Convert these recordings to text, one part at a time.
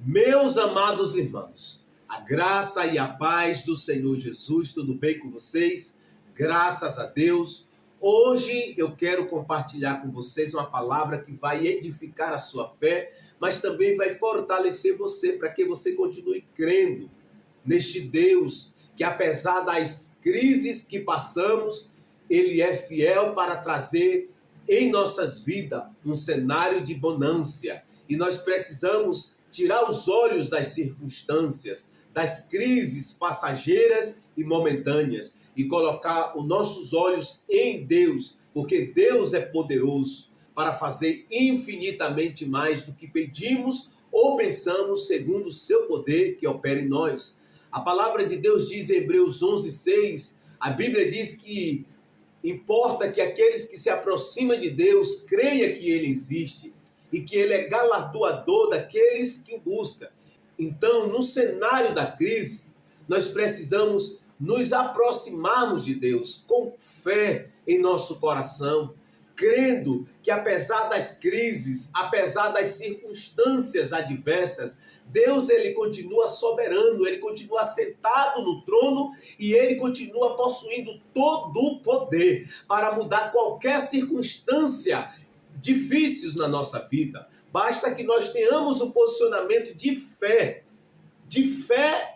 Meus amados irmãos, a graça e a paz do Senhor Jesus, tudo bem com vocês? Graças a Deus. Hoje eu quero compartilhar com vocês uma palavra que vai edificar a sua fé, mas também vai fortalecer você para que você continue crendo neste Deus que, apesar das crises que passamos, Ele é fiel para trazer em nossas vidas um cenário de bonança. E nós precisamos tirar os olhos das circunstâncias, das crises passageiras e momentâneas e colocar os nossos olhos em Deus, porque Deus é poderoso para fazer infinitamente mais do que pedimos ou pensamos, segundo o seu poder que opera em nós. A palavra de Deus diz em Hebreus 11:6, a Bíblia diz que importa que aqueles que se aproximam de Deus creiam que Ele existe e que Ele é galardoador daqueles que o buscam. Então, no cenário da crise, nós precisamos nos aproximarmos de Deus com fé em nosso coração, crendo que apesar das crises, apesar das circunstâncias adversas, Deus ele continua soberano, ele continua sentado no trono e ele continua possuindo todo o poder para mudar qualquer circunstância difíceis na nossa vida. Basta que nós tenhamos um posicionamento de fé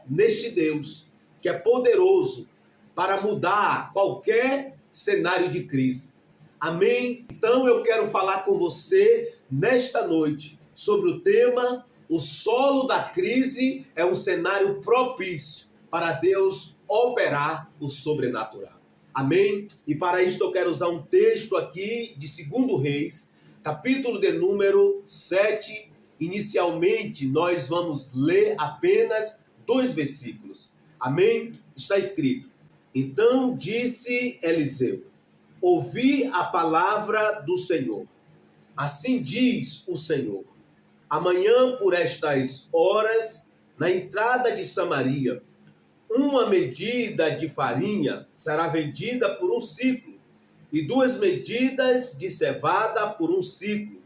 neste Deus, que é poderoso para mudar qualquer cenário de crise. Amém? Então eu quero falar com você nesta noite sobre o tema: o solo da crise é um cenário propício para Deus operar o sobrenatural. Amém? E para isso eu quero usar um texto aqui de 2 Reis, capítulo de número 7. Inicialmente nós vamos ler apenas 2 versículos. Amém? Está escrito: Então disse Eliseu: ouvi a palavra do Senhor. Assim diz o Senhor: amanhã por estas horas, na entrada de Samaria, uma medida de farinha será vendida por 1 siclo, e 2 medidas de cevada por 1 siclo.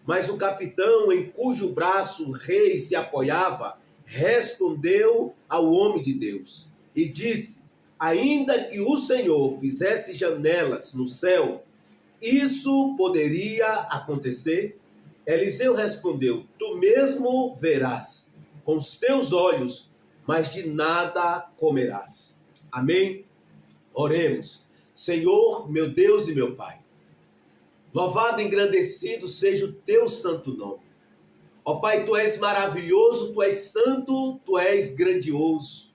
Mas o capitão em cujo braço o rei se apoiava, respondeu ao homem de Deus e disse: ainda que o Senhor fizesse janelas no céu, isso poderia acontecer? Eliseu respondeu: tu mesmo verás com os teus olhos, mas de nada comerás. Amém? Oremos. Senhor, meu Deus e meu Pai, louvado e engrandecido seja o teu santo nome. Ó Pai, tu és maravilhoso, tu és santo, tu és grandioso.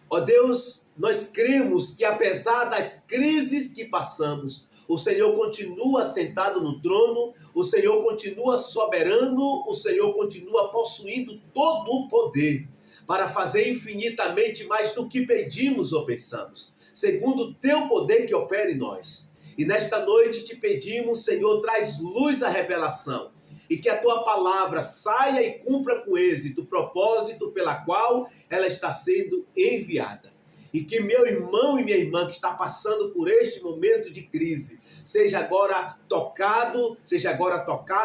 Ó Deus, nós cremos que apesar das crises que passamos, o Senhor continua sentado no trono, o Senhor continua soberano, o Senhor continua possuindo todo o poder para fazer infinitamente mais do que pedimos ou pensamos, segundo o teu poder que opera em nós. E nesta noite te pedimos, Senhor, traz luz à revelação e que a tua palavra saia e cumpra com êxito o propósito pela qual ela está sendo enviada. E que meu irmão e minha irmã que está passando por este momento de crise, seja agora tocado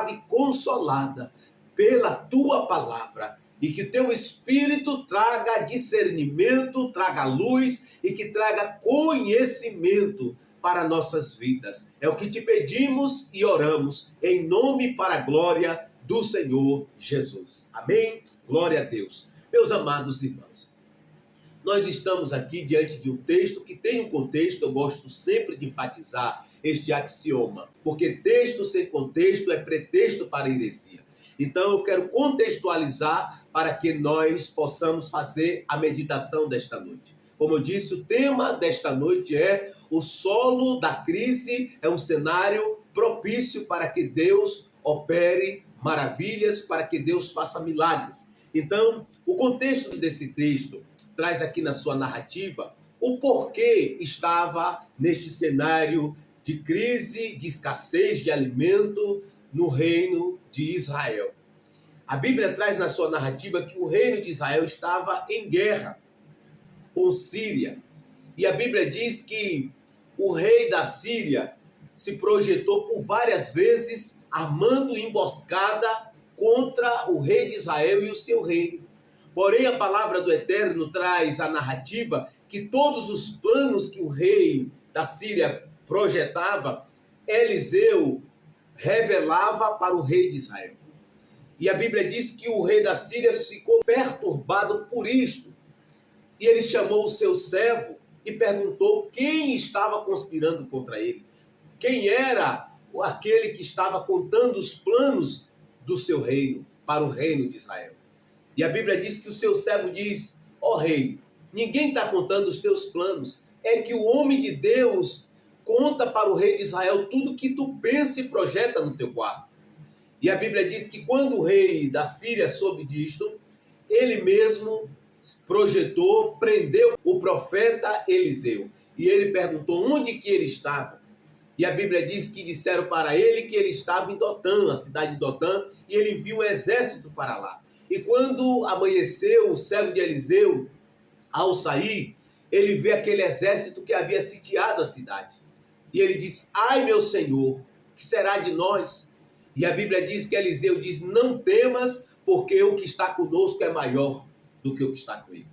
e consolada pela tua palavra. E que teu Espírito traga discernimento, traga luz e que traga conhecimento para nossas vidas. É o que te pedimos e oramos em nome e para a glória do Senhor Jesus. Amém? Glória a Deus. Meus amados irmãos, nós estamos aqui diante de um texto que tem um contexto. Eu gosto sempre de enfatizar este axioma, porque texto sem contexto é pretexto para heresia. Então eu quero contextualizar para que nós possamos fazer a meditação desta noite. Como eu disse, o tema desta noite é: o solo da crise é um cenário propício para que Deus opere maravilhas, para que Deus faça milagres. Então, o contexto desse texto traz aqui na sua narrativa o porquê estava neste cenário de crise, de escassez de alimento no reino de Israel. A Bíblia traz na sua narrativa que o reino de Israel estava em guerra com Síria. E a Bíblia diz que o rei da Síria se projetou por várias vezes, armando emboscada contra o rei de Israel e o seu reino. Porém, a palavra do Eterno traz a narrativa que todos os planos que o rei da Síria projetava, Eliseu revelava para o rei de Israel. E a Bíblia diz que o rei da Síria ficou perturbado por isto. E ele chamou o seu servo e perguntou quem estava conspirando contra ele. Quem era aquele que estava contando os planos do seu reino, para o reino de Israel. E a Bíblia diz que o seu servo diz: ó rei, ninguém está contando os teus planos. É que o homem de Deus conta para o rei de Israel tudo que tu pensa e projeta no teu quarto. E a Bíblia diz que quando o rei da Síria soube disto, ele mesmo projetou, prendeu o profeta Eliseu. E ele perguntou onde que ele estava. E a Bíblia diz que disseram para ele que ele estava em Dotã, a cidade de Dotã, e ele enviou um exército para lá. E quando amanheceu, o servo de Eliseu, ao sair, ele vê aquele exército que havia sitiado a cidade. E ele diz: ai meu Senhor, que será de nós? E a Bíblia diz que Eliseu diz: não temas, porque o que está conosco é maior do que o que está com ele.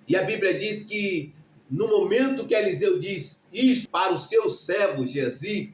E a Bíblia diz que no momento que Eliseu diz isto para o seu servo Geazi,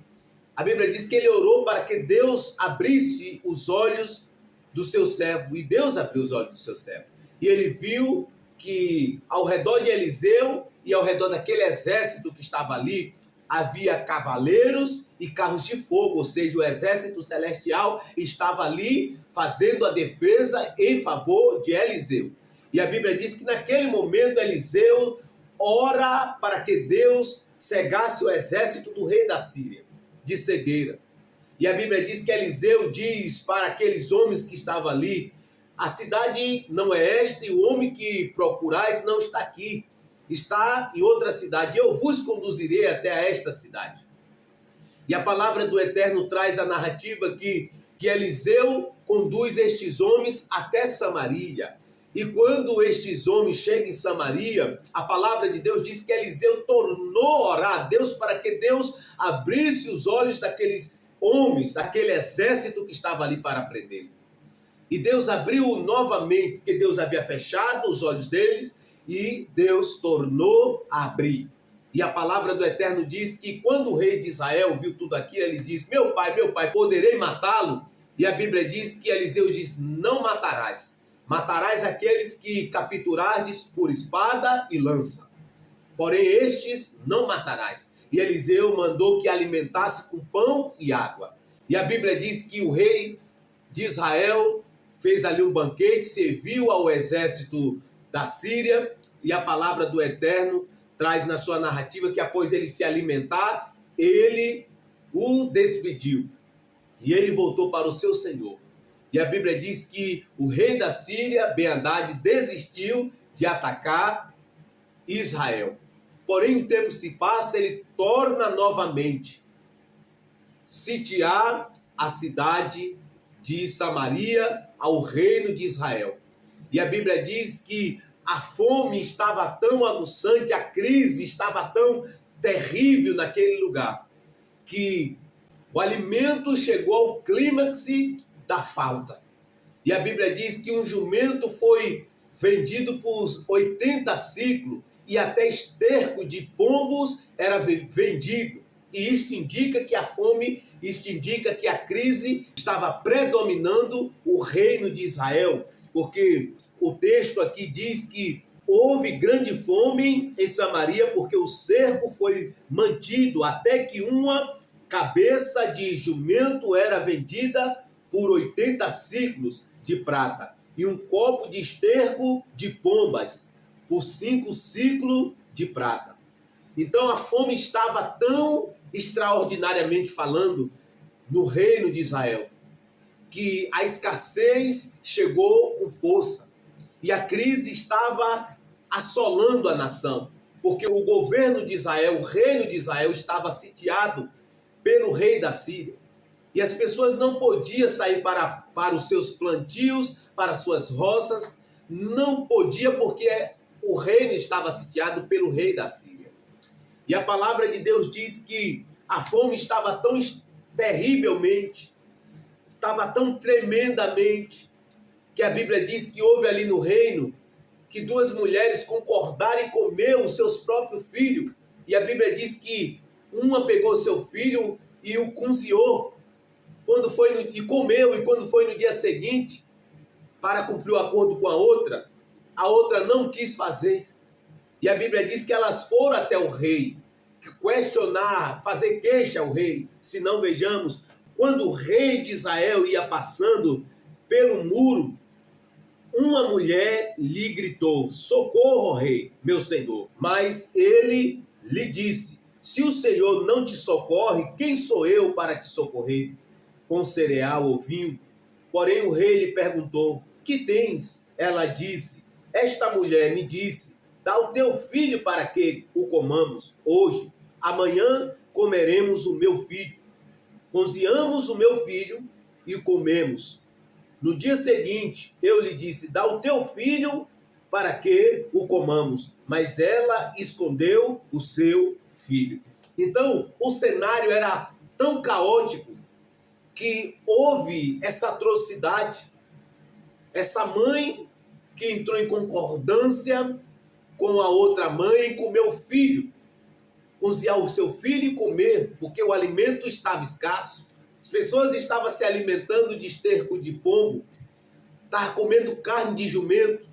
a Bíblia diz que ele orou para que Deus abrisse os olhos do seu servo. E Deus abriu os olhos do seu servo. E ele viu que ao redor de Eliseu e ao redor daquele exército que estava ali, havia cavaleiros e carros de fogo, ou seja, o exército celestial estava ali fazendo a defesa em favor de Eliseu. E a Bíblia diz que naquele momento Eliseu ora para que Deus cegasse o exército do rei da Síria, de cegueira. E a Bíblia diz que Eliseu diz para aqueles homens que estavam ali: a cidade não é esta e o homem que procurais não está aqui, está em outra cidade, eu vos conduzirei até a esta cidade. E a palavra do Eterno traz a narrativa que Eliseu conduz estes homens até Samaria. E quando estes homens chegam em Samaria, a palavra de Deus diz que Eliseu tornou a orar a Deus para que Deus abrisse os olhos daqueles homens, daquele exército que estava ali para prendê-lo. E Deus abriu novamente, porque Deus havia fechado os olhos deles, e Deus tornou a abrir. E a palavra do Eterno diz que quando o rei de Israel viu tudo aquilo, ele diz: meu pai, poderei matá-lo? E a Bíblia diz que Eliseu diz: não matarás. Matarás aqueles que capturardes por espada e lança. Porém estes não matarás. E Eliseu mandou que alimentasse com pão e água. E a Bíblia diz que o rei de Israel fez ali um banquete, serviu ao exército da Síria, e a palavra do Eterno traz na sua narrativa que após ele se alimentar, ele o despediu. E ele voltou para o seu senhor. E a Bíblia diz que o rei da Síria, Ben-Hadad, desistiu de atacar Israel. Porém, o tempo se passa, ele torna novamente sitiar a cidade de Samaria ao reino de Israel. E a Bíblia diz que a fome estava tão aguçante, a crise estava tão terrível naquele lugar, que o alimento chegou ao clímax da falta. E a Bíblia diz que um jumento foi vendido por 80 ciclos e até esterco de pombos era vendido. E isto indica que a fome, isto indica que a crise estava predominando o reino de Israel, porque o texto aqui diz que houve grande fome em Samaria porque o cerco foi mantido até que uma cabeça de jumento era vendida por 80 ciclos de prata e um copo de esterco de pombas por 5 ciclos de prata. Então a fome estava tão extraordinariamente falando no reino de Israel que a escassez chegou com força e a crise estava assolando a nação, porque o governo de Israel, o reino de Israel estava sitiado pelo rei da Síria. E as pessoas não podiam sair para os seus plantios, para suas roças, não podia porque o reino estava sitiado pelo rei da Síria. E a palavra de Deus diz que a fome estava tão terrivelmente, estava tão tremendamente que a Bíblia diz que houve ali no reino que duas mulheres concordaram em comer os seus próprios filhos. E a Bíblia diz que uma pegou seu filho e o cozinhou e comeu, e quando foi no dia seguinte, para cumprir o acordo com a outra não quis fazer. E a Bíblia diz que elas foram até o rei, questionar, fazer queixa ao rei. Se não, vejamos, quando o rei de Israel ia passando pelo muro, uma mulher lhe gritou: socorro, rei, meu senhor. Mas ele lhe disse: se o Senhor não te socorre, quem sou eu para te socorrer? Com cereal ou vinho? Porém o rei lhe perguntou: que tens? Ela disse: esta mulher me disse: dá o teu filho para que o comamos hoje. Amanhã comeremos o meu filho. Cozinhamos o meu filho e comemos. No dia seguinte, eu lhe disse: dá o teu filho para que o comamos. Mas ela escondeu o seu filho. Então, o cenário era tão caótico que houve essa atrocidade. Essa mãe que entrou em concordância com a outra mãe em comer o filho. Cozinhar o seu filho e comer, porque o alimento estava escasso. As pessoas estavam se alimentando de esterco de pombo, estavam comendo carne de jumento.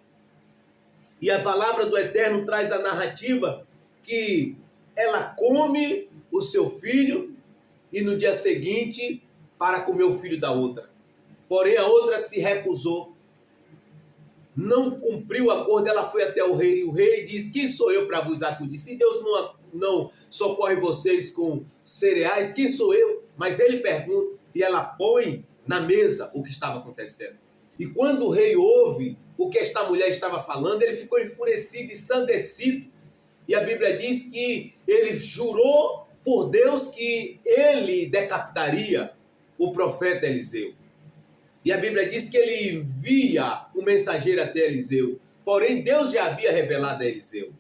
E a palavra do Eterno traz a narrativa que ela come o seu filho e no dia seguinte para comer o filho da outra. Porém a outra se recusou, não cumpriu o acordo, ela foi até o rei. O rei disse: quem sou eu para vos acudir? Se Deus não socorre vocês com cereais, quem sou eu? Mas ele pergunta e ela põe na mesa o que estava acontecendo. E quando o rei ouve o que esta mulher estava falando, ele ficou enfurecido, ensandecido. E a Bíblia diz que ele jurou por Deus que ele decapitaria o profeta Eliseu. E a Bíblia diz que ele envia o mensageiro até Eliseu. Porém, Deus já havia revelado a Eliseu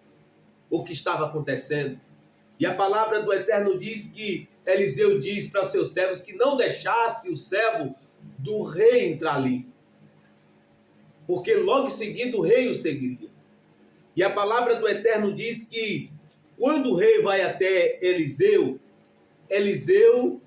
o que estava acontecendo. E a palavra do Eterno diz que Eliseu diz para os seus servos que não deixasse o servo do rei entrar ali, porque logo em seguida o rei o seguiria. E a palavra do Eterno diz que quando o rei vai até Eliseu, Eliseu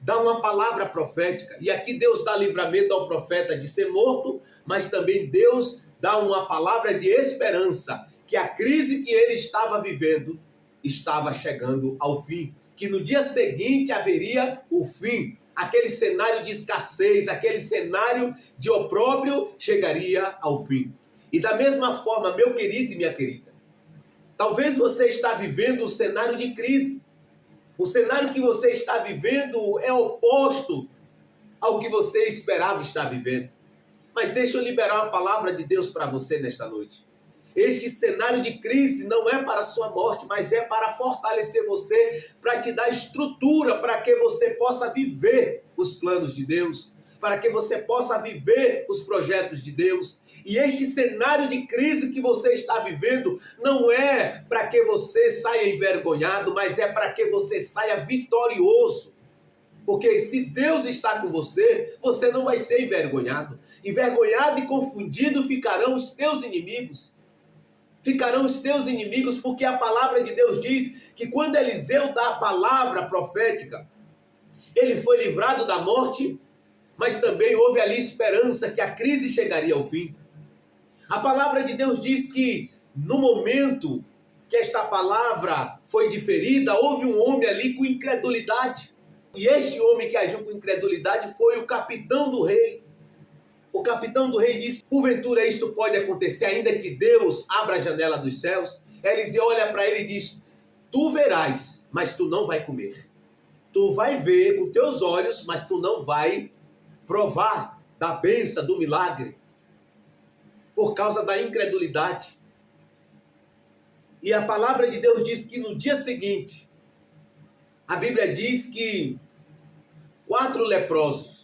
dá uma palavra profética. E aqui Deus dá livramento ao profeta de ser morto, mas também Deus dá uma palavra de esperança, que a crise que ele estava vivendo estava chegando ao fim, que no dia seguinte haveria o fim. Aquele cenário de escassez, aquele cenário de opróbrio chegaria ao fim. E da mesma forma, meu querido e minha querida, talvez você está vivendo um cenário de crise. O cenário que você está vivendo é oposto ao que você esperava estar vivendo. Mas deixa eu liberar uma palavra de Deus para você nesta noite. Este cenário de crise não é para a sua morte, mas é para fortalecer você, para te dar estrutura, para que você possa viver os planos de Deus, para que você possa viver os projetos de Deus. E este cenário de crise que você está vivendo não é para que você saia envergonhado, mas é para que você saia vitorioso. Porque se Deus está com você, você não vai ser envergonhado. Envergonhado e confundido ficarão os teus inimigos. Ficarão os teus inimigos, porque a palavra de Deus diz que quando Eliseu dá a palavra profética, ele foi livrado da morte, mas também houve ali esperança que a crise chegaria ao fim. A palavra de Deus diz que no momento que esta palavra foi diferida, houve um homem ali com incredulidade. E este homem que agiu com incredulidade foi o capitão do rei. O capitão do rei disse: porventura isto pode acontecer, ainda que Deus abra a janela dos céus? Eliseu olha para ele e diz: tu verás, mas tu não vai comer. Tu vai ver com teus olhos, mas tu não vai provar da bênção, do milagre, por causa da incredulidade. E a palavra de Deus diz que no dia seguinte, a Bíblia diz que 4 leprosos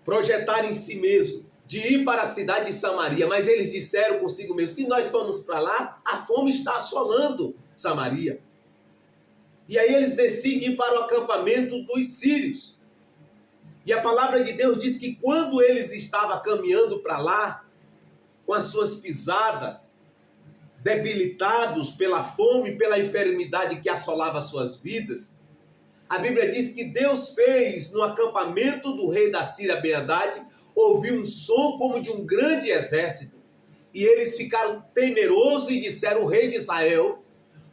projetaram em si mesmo de ir para a cidade de Samaria, mas eles disseram consigo mesmo: se nós formos para lá, a fome está assolando Samaria. E aí eles decidem ir para o acampamento dos sírios. E a palavra de Deus diz que quando eles estavam caminhando para lá, com as suas pisadas, debilitados pela fome e pela enfermidade que assolava suas vidas, a Bíblia diz que Deus fez no acampamento do rei da Síria, Ben-Hadad, ouvir um som como de um grande exército. E eles ficaram temerosos e disseram: o rei de Israel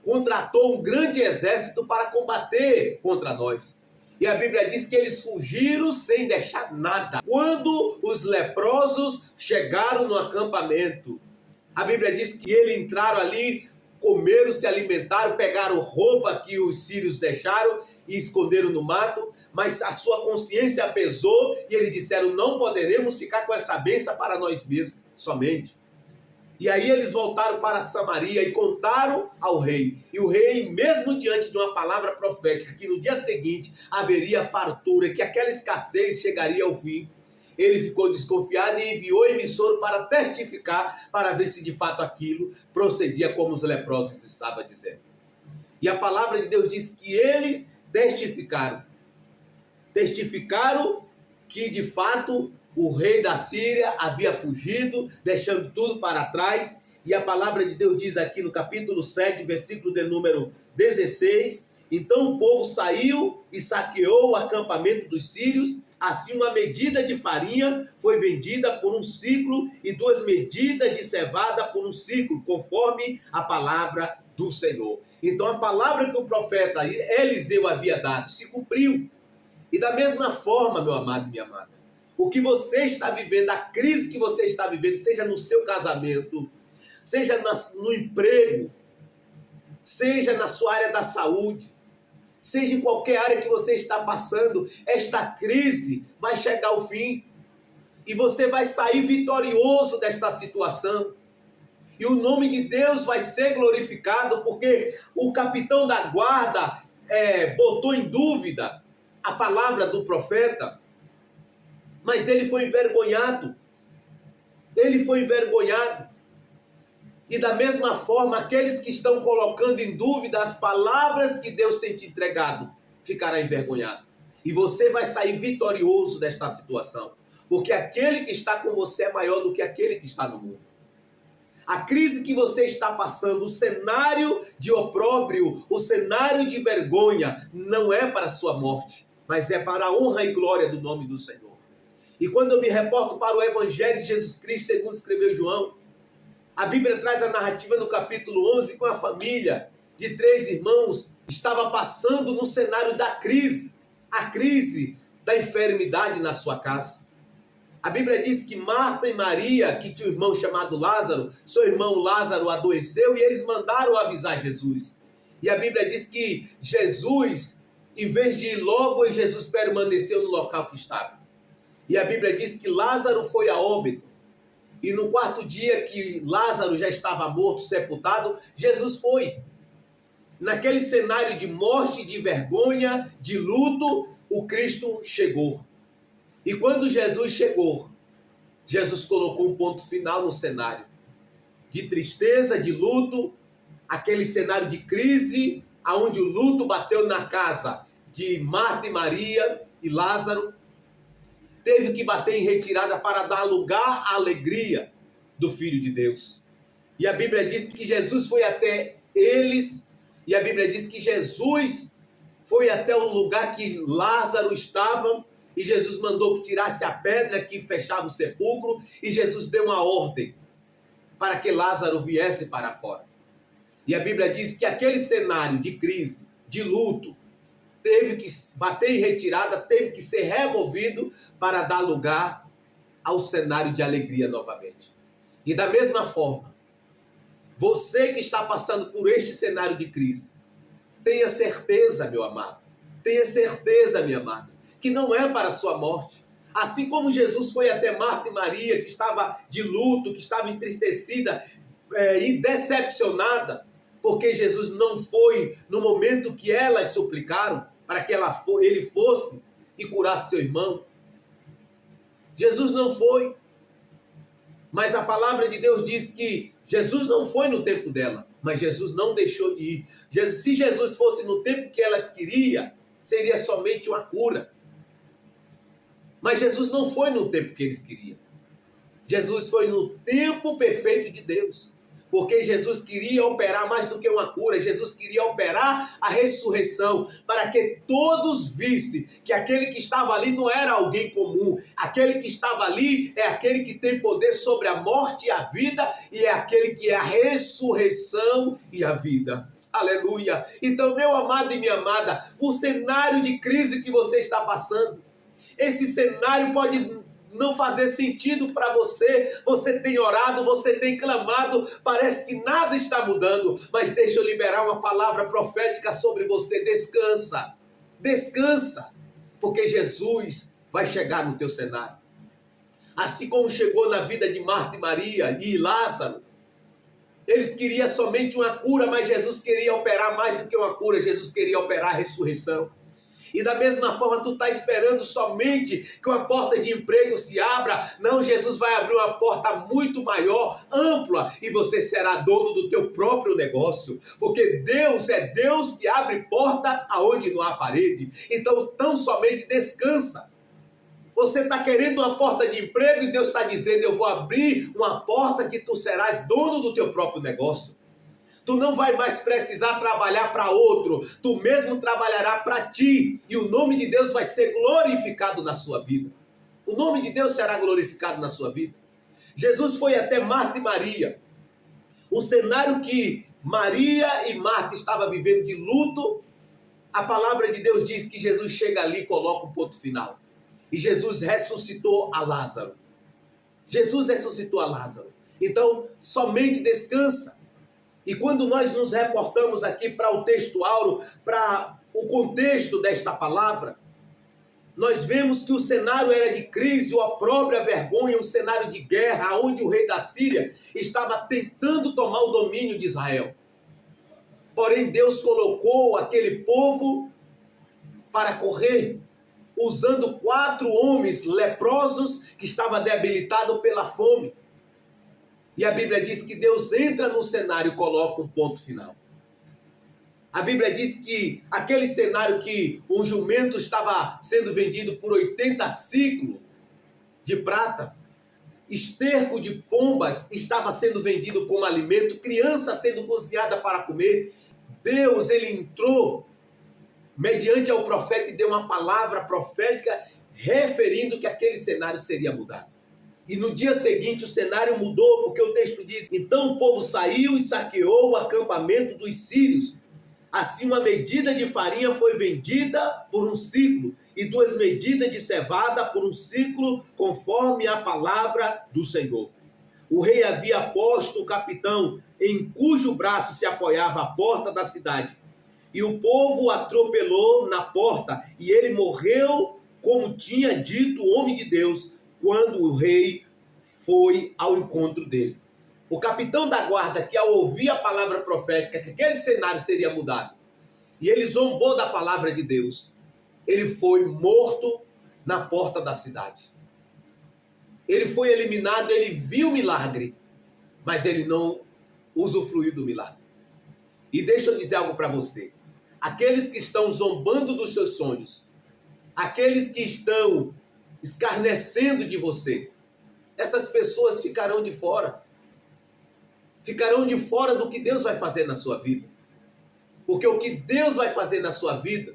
contratou um grande exército para combater contra nós. E a Bíblia diz que eles fugiram sem deixar nada. Quando os leprosos chegaram no acampamento, a Bíblia diz que eles entraram ali, comeram, se alimentaram, pegaram roupa que os sírios deixaram e esconderam no mato, mas a sua consciência pesou e eles disseram: não poderemos ficar com essa bênção para nós mesmos somente. E aí eles voltaram para Samaria e contaram ao rei. E o rei, mesmo diante de uma palavra profética, que no dia seguinte haveria fartura, que aquela escassez chegaria ao fim, ele ficou desconfiado e enviou emissor para testificar, para ver se de fato aquilo procedia como os leprosos estavam dizendo. E a palavra de Deus diz que eles testificaram que de fato o rei da Síria havia fugido, deixando tudo para trás. E a palavra de Deus diz aqui no capítulo 7, versículo de número 16: então o povo saiu e saqueou o acampamento dos sírios. Assim, uma medida de farinha foi vendida por um ciclo e 2 medidas de cevada por um ciclo, conforme a palavra do Senhor. Então a palavra que o profeta Eliseu havia dado se cumpriu. E da mesma forma, meu amado e minha amada, o que você está vivendo, a crise que você está vivendo, seja no seu casamento, seja no emprego, seja na sua área da saúde, seja em qualquer área que você está passando, esta crise vai chegar ao fim e você vai sair vitorioso desta situação. E o nome de Deus vai ser glorificado, porque o capitão da guarda botou em dúvida a palavra do profeta, mas ele foi envergonhado. Ele foi envergonhado. E da mesma forma, aqueles que estão colocando em dúvida as palavras que Deus tem te entregado, ficará envergonhado. E você vai sair vitorioso desta situação, porque aquele que está com você é maior do que aquele que está no mundo. A crise que você está passando, o cenário de opróbrio, o cenário de vergonha, não é para a sua morte, mas é para a honra e glória do nome do Senhor. E quando eu me reporto para o Evangelho de Jesus Cristo, segundo escreveu João, a Bíblia traz a narrativa no capítulo 11, com a família de 3 irmãos, estava passando no cenário da crise, a crise da enfermidade na sua casa. A Bíblia diz que Marta e Maria, que tinha um irmão chamado Lázaro, seu irmão Lázaro adoeceu e eles mandaram avisar Jesus. E a Bíblia diz que Jesus, em vez de ir logo, Jesus permaneceu no local que estava. E a Bíblia diz que Lázaro foi a óbito. E no 4º dia que Lázaro já estava morto, sepultado, Jesus foi. Naquele cenário de morte, de vergonha, de luto, o Cristo chegou. E quando Jesus chegou, Jesus colocou um ponto final no cenário de tristeza, de luto, aquele cenário de crise, onde o luto bateu na casa de Marta e Maria e Lázaro, teve que bater em retirada para dar lugar à alegria do Filho de Deus. E a Bíblia diz que Jesus foi até eles, e a Bíblia diz que Jesus foi até o lugar que Lázaro estava, e Jesus mandou que tirasse a pedra que fechava o sepulcro, e Jesus deu uma ordem para que Lázaro viesse para fora. E a Bíblia diz que aquele cenário de crise, de luto, teve que bater em retirada, teve que ser removido para dar lugar ao cenário de alegria novamente. E da mesma forma, você que está passando por este cenário de crise, tenha certeza, meu amado, tenha certeza, minha amada, que não é para a sua morte. Assim como Jesus foi até Marta e Maria, que estava de luto, que estava entristecida e decepcionada, porque Jesus não foi no momento que elas suplicaram para que ele fosse e curasse seu irmão. Jesus não foi. Mas a palavra de Deus diz que Jesus não foi no tempo dela, mas Jesus não deixou de ir. Se Jesus fosse no tempo que elas queriam, seria somente uma cura. Mas Jesus não foi no tempo que eles queriam. Jesus foi no tempo perfeito de Deus. Porque Jesus queria operar mais do que uma cura. Jesus queria operar a ressurreição para que todos vissem que aquele que estava ali não era alguém comum. Aquele que estava ali é aquele que tem poder sobre a morte e a vida, e é aquele que é a ressurreição e a vida. Aleluia! Então, meu amado e minha amada, o cenário de crise que você está passando, esse cenário pode não fazer sentido para você. Você tem orado, você tem clamado, parece que nada está mudando, mas deixa eu liberar uma palavra profética sobre você. Descansa, descansa, porque Jesus vai chegar no teu cenário. Assim como chegou na vida de Marta e Maria e Lázaro. Eles queriam somente uma cura, mas Jesus queria operar mais do que uma cura. Jesus queria operar a ressurreição. E da mesma forma, tu está esperando somente que uma porta de emprego se abra. Não, Jesus vai abrir uma porta muito maior, ampla, e você será dono do teu próprio negócio. Porque Deus é Deus que abre porta aonde não há parede. Então, tão somente descansa. Você está querendo uma porta de emprego e Deus está dizendo: eu vou abrir uma porta que tu serás dono do teu próprio negócio. Tu não vai mais precisar trabalhar para outro, tu mesmo trabalhará para ti, e o nome de Deus vai ser glorificado na sua vida. O nome de Deus será glorificado na sua vida. Jesus foi até Marta e Maria. O cenário que Maria e Marta estavam vivendo de luto, a palavra de Deus diz que Jesus chega ali e coloca um ponto final. E Jesus ressuscitou a Lázaro. Jesus ressuscitou a Lázaro. Então, somente descansa. E quando nós nos reportamos aqui para o texto áureo, para o contexto desta palavra, nós vemos que o cenário era de crise, o opróbrio, a vergonha, um cenário de guerra, onde o rei da Síria estava tentando tomar o domínio de Israel. Porém, Deus colocou aquele povo para correr, usando 4 homens leprosos que estavam debilitados pela fome. E a Bíblia diz que Deus entra no cenário e coloca um ponto final. A Bíblia diz que aquele cenário que um jumento estava sendo vendido por 80 ciclos de prata, esterco de pombas estava sendo vendido como alimento, criança sendo cozinhada para comer. Deus, ele entrou mediante ao profeta e deu uma palavra profética referindo que aquele cenário seria mudado. E no dia seguinte o cenário mudou, porque o texto diz: então o povo saiu e saqueou o acampamento dos sírios. Assim, uma medida de farinha foi vendida por um ciclo, e 2 medidas de cevada por um ciclo, conforme a palavra do Senhor. O rei havia posto o capitão, em cujo braço se apoiava a porta da cidade. E o povo atropelou na porta, e ele morreu, como tinha dito o homem de Deus, quando o rei foi ao encontro dele. O capitão da guarda, que ao ouvir a palavra profética, que aquele cenário seria mudado, e ele zombou da palavra de Deus, ele foi morto na porta da cidade. Ele foi eliminado, ele viu o milagre, mas ele não usufruiu do milagre. E deixa eu dizer algo para você. Aqueles que estão zombando dos seus sonhos, aqueles que estão escarnecendo de você, essas pessoas ficarão de fora. Ficarão de fora do que Deus vai fazer na sua vida. Porque o que Deus vai fazer na sua vida,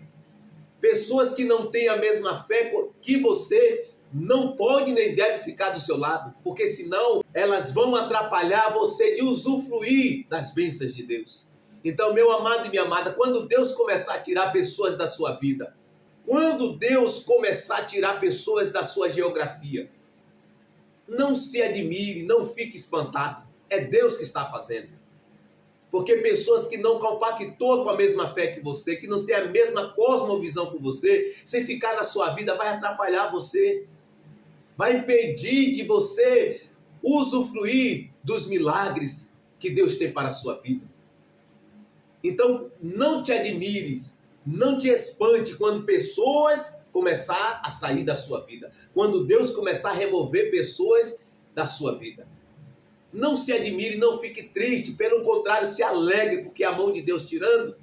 pessoas que não têm a mesma fé que você, não pode nem deve ficar do seu lado, porque senão elas vão atrapalhar você de usufruir das bênçãos de Deus. Então, meu amado e minha amada, quando Deus começar a tirar pessoas da sua vida, quando Deus começar a tirar pessoas da sua geografia, não se admire, não fique espantado. É Deus que está fazendo. Porque pessoas que não compactuam com a mesma fé que você, que não têm a mesma cosmovisão que você, se ficar na sua vida, vai atrapalhar você. Vai impedir de você usufruir dos milagres que Deus tem para a sua vida. Então, não te admires, não te espante quando pessoas começar a sair da sua vida. Quando Deus começar a remover pessoas da sua vida. Não se admire, não fique triste, pelo contrário, se alegre, porque é a mão de Deus tirando.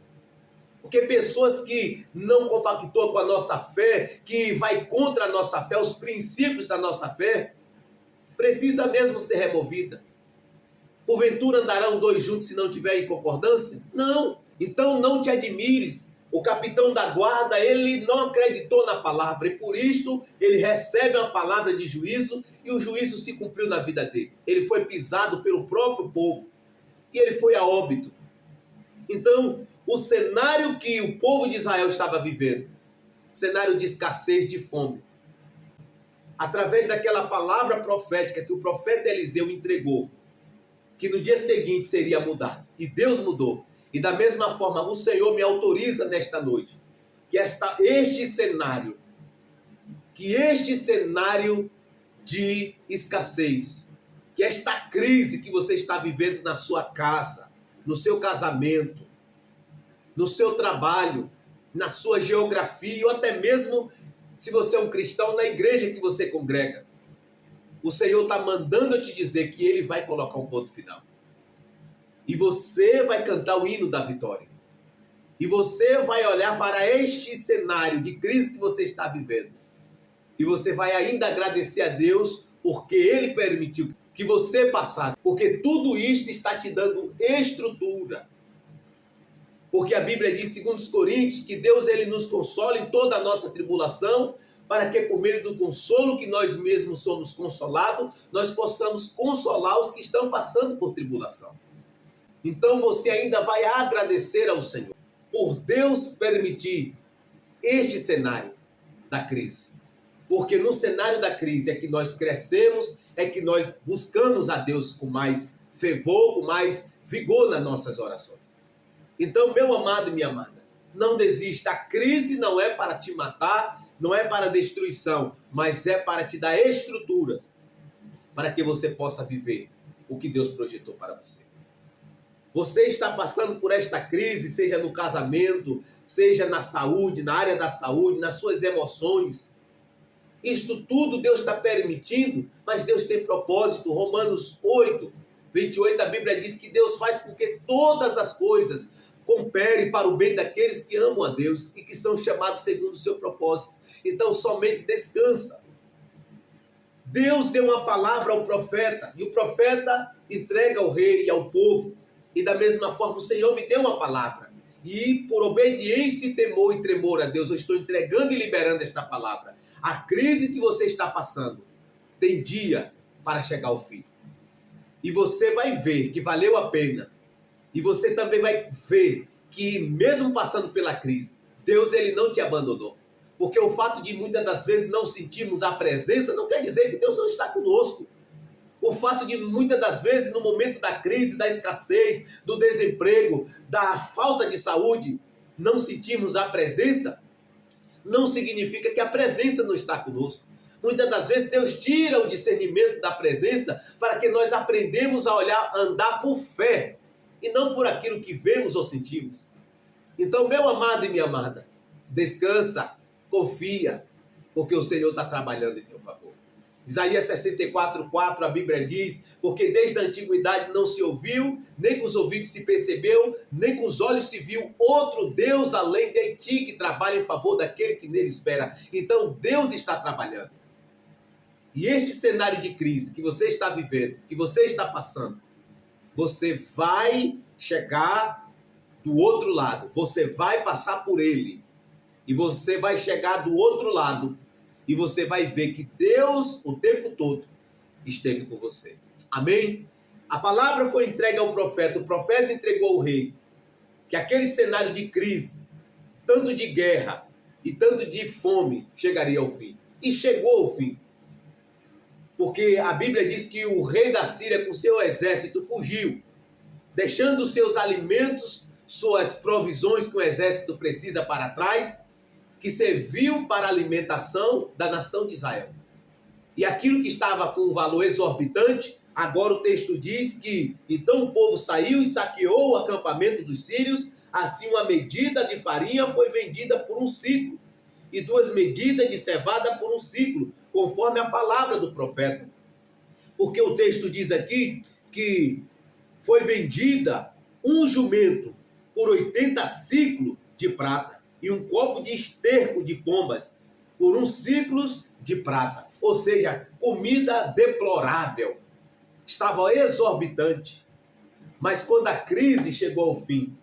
Porque pessoas que não compactuam com a nossa fé, que vai contra a nossa fé, os princípios da nossa fé, precisa mesmo ser removida. Porventura andarão dois juntos se não tiverem concordância? Não. Então não te admires. O capitão da guarda, ele não acreditou na palavra e por isto ele recebe uma palavra de juízo e o juízo se cumpriu na vida dele. Ele foi pisado pelo próprio povo e ele foi a óbito. Então, o cenário que o povo de Israel estava vivendo, cenário de escassez, de fome, através daquela palavra profética que o profeta Eliseu entregou, que no dia seguinte seria mudado, e Deus mudou. E da mesma forma, o Senhor me autoriza nesta noite que este cenário de escassez, que esta crise que você está vivendo na sua casa, no seu casamento, no seu trabalho, na sua geografia, ou até mesmo, se você é um cristão, na igreja que você congrega, o Senhor está mandando eu te dizer que Ele vai colocar um ponto final. E você vai cantar o hino da vitória. E você vai olhar para este cenário de crise que você está vivendo. E você vai ainda agradecer a Deus porque Ele permitiu que você passasse. Porque tudo isto está te dando estrutura. Porque a Bíblia diz, segundo os Coríntios, que Deus ele nos consola em toda a nossa tribulação, para que por meio do consolo que nós mesmos somos consolados, nós possamos consolar os que estão passando por tribulação. Então você ainda vai agradecer ao Senhor por Deus permitir este cenário da crise. Porque no cenário da crise é que nós crescemos, é que nós buscamos a Deus com mais fervor, com mais vigor nas nossas orações. Então, meu amado e minha amada, não desista. A crise não é para te matar, não é para destruição, mas é para te dar estruturas para que você possa viver o que Deus projetou para você. Você está passando por esta crise, seja no casamento, seja na saúde, na área da saúde, nas suas emoções. Isto tudo Deus está permitindo, mas Deus tem propósito. Romanos 8, 28, a Bíblia diz que Deus faz com que todas as coisas cooperem para o bem daqueles que amam a Deus e que são chamados segundo o seu propósito. Então somente descansa. Deus deu uma palavra ao profeta e o profeta entrega ao rei e ao povo. E da mesma forma o Senhor me deu uma palavra. E por obediência e temor e tremor a Deus, eu estou entregando e liberando esta palavra. A crise que você está passando tem dia para chegar ao fim. E você vai ver que valeu a pena. E você também vai ver que mesmo passando pela crise, Deus ele não te abandonou. Porque o fato de muitas das vezes não sentirmos a presença não quer dizer que Deus não está conosco. O fato de muitas das vezes no momento da crise, da escassez, do desemprego, da falta de saúde, não sentirmos a presença, não significa que a presença não está conosco. Muitas das vezes Deus tira o discernimento da presença para que nós aprendamos a olhar, a andar por fé e não por aquilo que vemos ou sentimos. Então, meu amado e minha amada, descansa, confia, porque o Senhor está trabalhando em teu favor. Isaías 64:4, a Bíblia diz, porque desde a antiguidade não se ouviu, nem com os ouvidos se percebeu, nem com os olhos se viu outro Deus além de ti que trabalha em favor daquele que nele espera. Então Deus está trabalhando. E este cenário de crise que você está vivendo, que você está passando, você vai chegar do outro lado, você vai passar por ele, e você vai chegar do outro lado, e você vai ver que Deus, o tempo todo, esteve com você. Amém? A palavra foi entregue ao profeta, o profeta entregou ao rei, que aquele cenário de crise, tanto de guerra e tanto de fome, chegaria ao fim. E chegou ao fim. Porque a Bíblia diz que o rei da Síria com seu exército fugiu, deixando seus alimentos, suas provisões que o exército precisa para trás, que serviu para a alimentação da nação de Israel. E aquilo que estava com um valor exorbitante, agora o texto diz que então o povo saiu e saqueou o acampamento dos sírios, assim uma medida de farinha foi vendida por um ciclo, e 2 medidas de cevada por um ciclo, conforme a palavra do profeta. Porque o texto diz aqui que foi vendida um jumento por 80 ciclos de prata e um copo de esterco de pombas por uns ciclos de prata. Ou seja, comida deplorável. Estava exorbitante. Mas quando a crise chegou ao fim,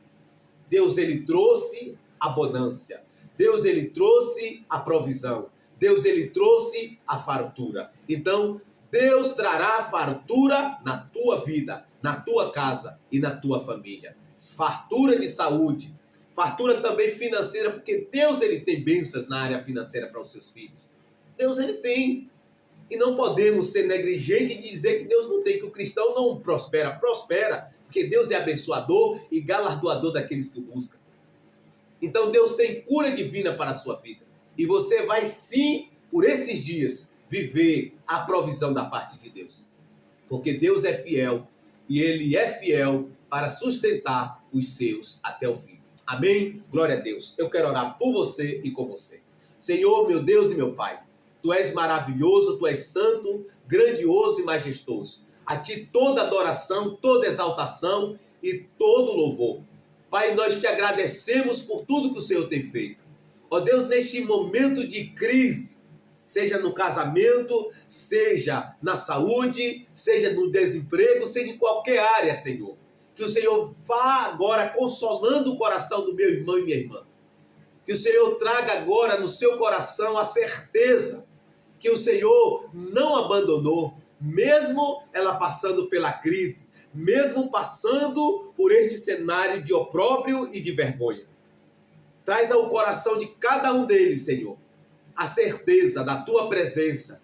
Deus ele trouxe a bonança. Deus ele trouxe a provisão. Deus ele trouxe a fartura. Então, Deus trará fartura na tua vida, na tua casa e na tua família. Fartura de saúde, fartura também financeira, porque Deus ele tem bênçãos na área financeira para os seus filhos. Deus ele tem. E não podemos ser negligentes e dizer que Deus não tem, que o cristão não prospera. Prospera, porque Deus é abençoador e galardoador daqueles que o buscam. Então Deus tem cura divina para a sua vida. E você vai sim, por esses dias, viver a provisão da parte de Deus. Porque Deus é fiel e Ele é fiel para sustentar os seus até o fim. Amém? Glória a Deus. Eu quero orar por você e com você. Senhor, meu Deus e meu Pai, Tu és maravilhoso, Tu és santo, grandioso e majestoso. A Ti toda adoração, toda exaltação e todo louvor. Pai, nós Te agradecemos por tudo que o Senhor tem feito. Ó Deus, neste momento de crise, seja no casamento, seja na saúde, seja no desemprego, seja em qualquer área, Senhor. Que o Senhor vá agora consolando o coração do meu irmão e minha irmã. Que o Senhor traga agora no seu coração a certeza que o Senhor não abandonou, mesmo ela passando pela crise, mesmo passando por este cenário de opróbrio e de vergonha. Traz ao coração de cada um deles, Senhor, a certeza da Tua presença,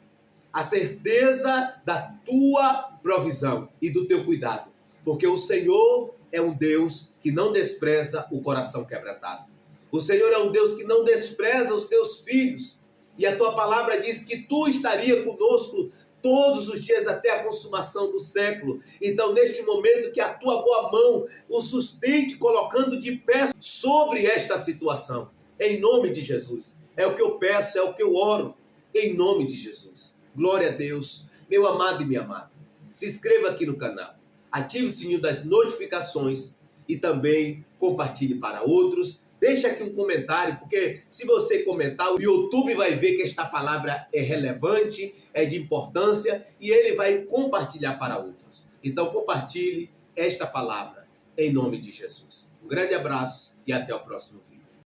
a certeza da Tua provisão e do Teu cuidado, porque o Senhor é um Deus que não despreza o coração quebrantado. O Senhor é um Deus que não despreza os Teus filhos, e a Tua palavra diz que Tu estaria conosco todos os dias até a consumação do século. Então, neste momento, que a Tua boa mão o sustente, colocando de pé sobre esta situação, em nome de Jesus. É o que eu peço, é o que eu oro, em nome de Jesus. Glória a Deus. Meu amado e minha amada, se inscreva aqui no canal, ative o sininho das notificações e também compartilhe para outros. Deixa aqui um comentário, porque se você comentar, o YouTube vai ver que esta palavra é relevante, é de importância e ele vai compartilhar para outros. Então compartilhe esta palavra em nome de Jesus. Um grande abraço e até o próximo vídeo.